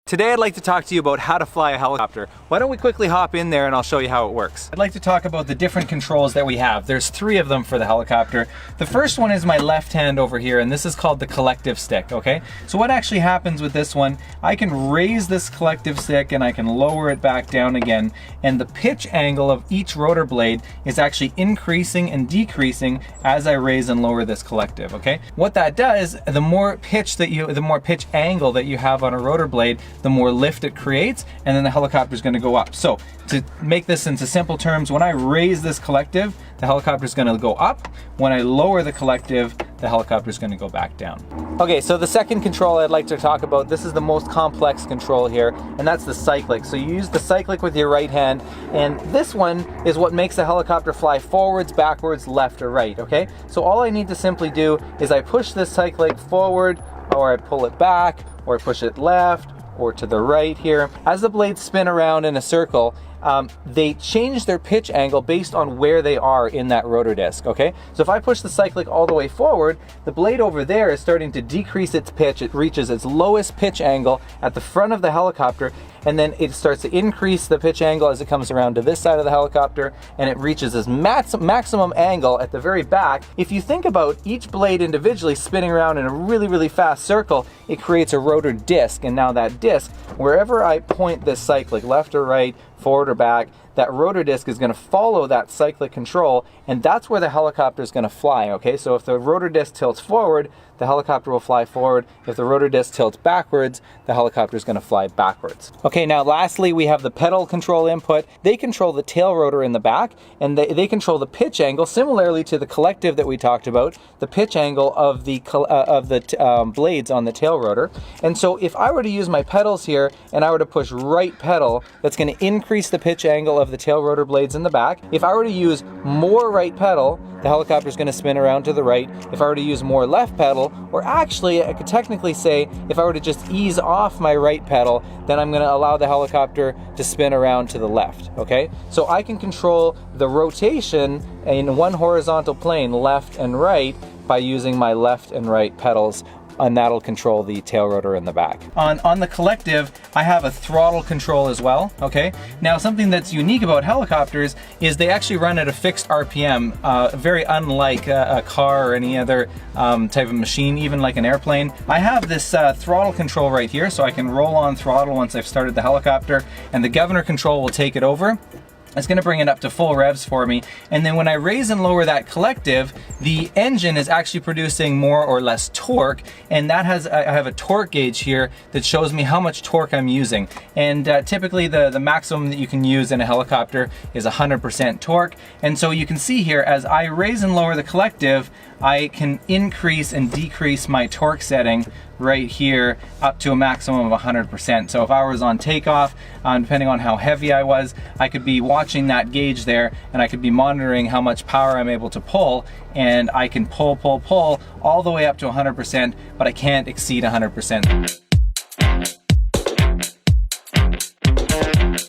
Today I'd like to talk to you about how to fly a helicopter. Why don't we quickly hop in there and I'll show you how it works. I'd like to talk about the different controls that we have. There's 3 of them for the helicopter. The first one is my left hand over here, and this is called the collective stick, okay? So what actually happens with this one, I can raise this collective stick and I can lower it back down again, and the pitch angle of each rotor blade is actually increasing and decreasing as I raise and lower this collective, okay? What that does, the more pitch angle that you have on a rotor blade, the more lift it creates, and then the helicopter is going to go up. So to make this into simple terms, when I raise this collective, the helicopter is going to go up. When I lower the collective, the helicopter is going to go back down. Okay, so the second control I'd like to talk about, this is the most complex control here, and that's the cyclic. So you use the cyclic with your right hand, and this one is what makes the helicopter fly forwards, backwards, left, or right, okay? So all I need to simply do is I push this cyclic forward, or I pull it back, or I push it left, or to the right here. As the blades spin around in a circle, they change their pitch angle based on where they are in that rotor disc, okay? So if I push the cyclic all the way forward, the blade over there is starting to decrease its pitch. It reaches its lowest pitch angle at the front of the helicopter, and then it starts to increase the pitch angle as it comes around to this side of the helicopter, and it reaches its maximum angle at the very back. If you think about each blade individually spinning around in a really, really fast circle, it creates a rotor disc, and now that disc, wherever I point this cyclic, left or right, forward or back, that rotor disc is going to follow that cyclic control, and that's where the helicopter is going to fly, okay? So if the rotor disc tilts forward, the helicopter will fly forward. If the rotor disc tilts backwards, the helicopter is going to fly backwards. Okay, now lastly, we have the pedal control input. They control the tail rotor in the back, and they control the pitch angle, similarly to the collective that we talked about, the pitch angle of the blades on the tail rotor. And so if I were to use my pedals here, and I were to push right pedal, that's going to increase the pitch angle of the tail rotor blades in the back. If I were to use more right pedal, the helicopter is going to spin around to the right. If I were to use more left pedal, or actually I could technically say if I were to just ease off my right pedal, then I'm going to allow the helicopter to spin around to the left, okay? So I can control the rotation in one horizontal plane, left and right, by using my left and right pedals, and that'll control the tail rotor in the back. On the collective, I have a throttle control as well, okay? Now something that's unique about helicopters is they actually run at a fixed RPM, very unlike a car or any other type of machine, even like an airplane. I have this throttle control right here, so I can roll on throttle once I've started the helicopter, and the governor control will take it over. It's going to bring it up to full revs for me, and then when I raise and lower that collective, the engine is actually producing more or less torque, and that I have a torque gauge here that shows me how much torque I'm using. And typically the maximum that you can use in a helicopter is 100% torque, and so you can see here as I raise and lower the collective, I can increase and decrease my torque setting right here up to a maximum of 100%. So if I was on takeoff, depending on how heavy I was, I could be watching that gauge there, and I could be monitoring how much power I'm able to pull, and I can pull all the way up to 100%, but I can't exceed 100%.